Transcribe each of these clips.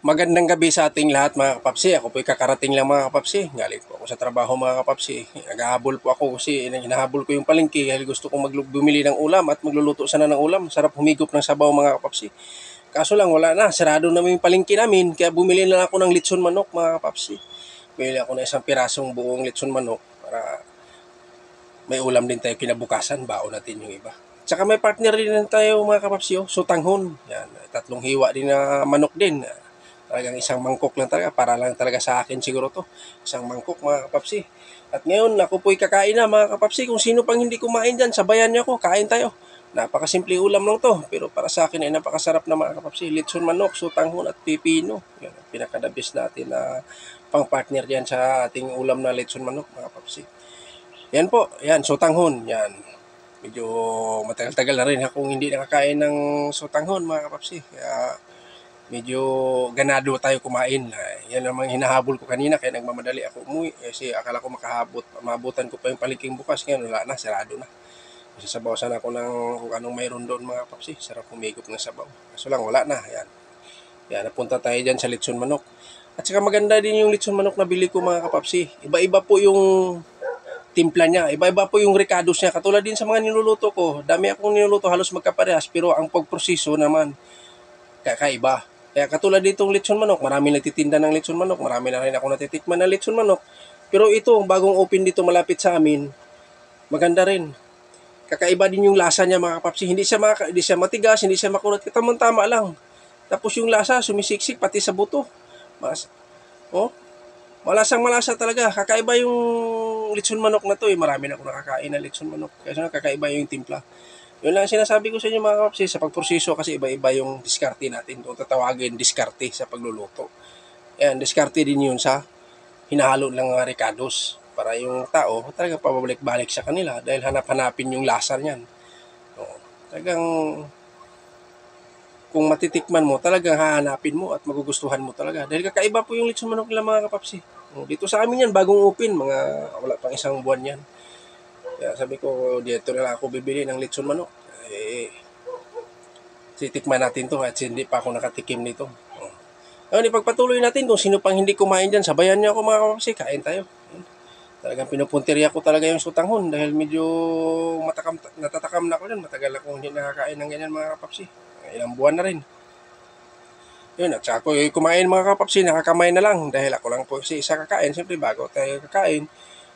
Magandang gabi sa ating lahat mga kapapsi. Ako po'y kakarating lang mga kapapsi. Galing po ako sa trabaho mga kapapsi. Naghahabol po ako kasi hinahabol ko yung palengke dahil gusto kong bumili ng ulam at magluluto sana ng ulam. Sarap humigop ng sabaw mga kapapsi. Kaso lang wala na, sarado naman yung palengke namin. Kaya bumili na ako ng litson manok mga kapapsi. Bumili ako ng isang pirasong buong litson manok para may ulam din tayo kinabukasan. Baon natin yung iba. Tsaka may partner din tayo mga kapapsi. Sutanghon. Yan, 3 hiwa din na manok din. Talagang isang mangkok lang talaga, para lang talaga sa akin siguro to. Isang mangkok mga kapapsi. At ngayon, ako po'y kakain na mga kapapsi. Kung sino pang hindi kumain dyan, sabayan niyo ako, kain tayo. Napakasimple ulam lang to, pero para sa akin ay napakasarap na mga kapapsi. Litson manok, sutanghon at pipino. Yan, pinakadabis natin na pang-partner yan sa ating ulam na litson manok mga kapapsi. Yan po, yan, sutanghon, yan. Medyo matagal-tagal na rin akong hindi nakakain ng sutanghon mga kapapsi. Kaya medyo ganado tayo kumain. Yan namang hinahabol ko kanina kaya nagmamadali ako umuwi. Kasi akala ko maabutan ko pa yung palengking bukas. Ngayon wala na, sarado na. Sasabaw sana ako ng kung anong mayroon doon mga kapsi. Sarap humigop ng sabaw. Kaso lang wala na. Yan. Yan, napunta tayo dyan sa litson manok. At saka maganda din yung litson manok na bili ko mga kapapsi. Iba-iba po yung timpla niya. Iba-iba po yung ricados niya. Katulad din sa mga niluluto ko. Dami akong niluluto, halos magkaparehas. Pero ang pagproseso naman, kakaiba. Kaya katulad ditong litson manok, marami nagtitinda ng litson manok, marami na rin ako natitikman ng litson manok. Pero ito, bagong open dito malapit sa amin, maganda rin. Kakaiba din yung lasa niya mga kapapsi. Hindi siya matigas, hindi siya makunat. Tamang-tama lang. Tapos yung lasa, sumisiksik pati sa buto. Malasang-malasa talaga. Kakaiba yung litson manok na to. Marami na ako nakakain na litson manok. Kaya kakaiba yung timpla. Yun lang sinasabi ko sa inyo mga kapapsi, sa pagproseso kasi iba-iba yung diskarte natin. Kung tatawagin, diskarte sa pagluluto. Yan, diskarte din yun sa hinahalo ng mga ricados. Para yung tao, talagang pabalik-balik sa kanila dahil hanap-hanapin yung lasa niyan. Talagang kung matitikman mo, talagang hahanapin mo at magugustuhan mo talaga. Dahil kakaiba po yung litson manok nila mga kapapsi. Dito sa amin yan, bagong open, wala pang 1 buwan yan. Kaya sabi ko, dito na lang ako bibili ng litson manok. Titikman natin to at hindi pa ako nakatikim nito. Ngayon, ipagpatuloy natin kung sino pang hindi kumain dyan. Sabayan niyo ako mga kapapsi, kain tayo. Talagang pinupunteriya ko talaga yung sutanghon dahil medyo natatakam na ako dyan. Matagal akong hindi nakakain ng ganyan mga kapapsi. Ilang buwan na rin. Yun, at saka ako kumain mga kapapsi, nakakamay na lang dahil ako lang po si isa kakain. Siyempre bago tayo kakain,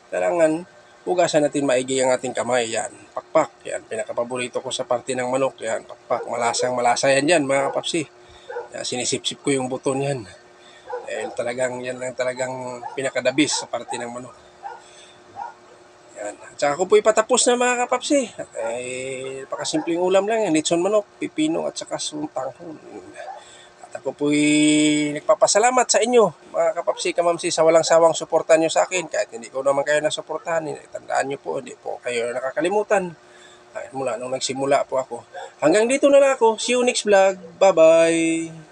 kailangan hugasan natin maigi ang ating kamay. Yan, pakpak. Yan, pinakapaborito ko sa parte ng manok. Yan, pakpak. Malasang-malasa yan dyan, mga kapapsi. Yan, sinisip-sip ko yung buto niyan. Dahil talagang, yan lang talagang pinakadabis sa parte ng manok. Yan. At saka ko po ipatapos na mga kapapsi. Pakasimpleng ulam lang yan. Litson manok, pipino at saka sutanghon. At ako po'y nagpapasalamat sa inyo, mga kapapsi, kamamsi, sa walang sawang suportahan nyo sa akin. Kahit hindi ko naman kayo nasuportahan, tandaan nyo po, hindi po kayo nakakalimutan. Mula nung nagsimula po ako. Hanggang dito na lang ako. See you next vlog. Bye-bye!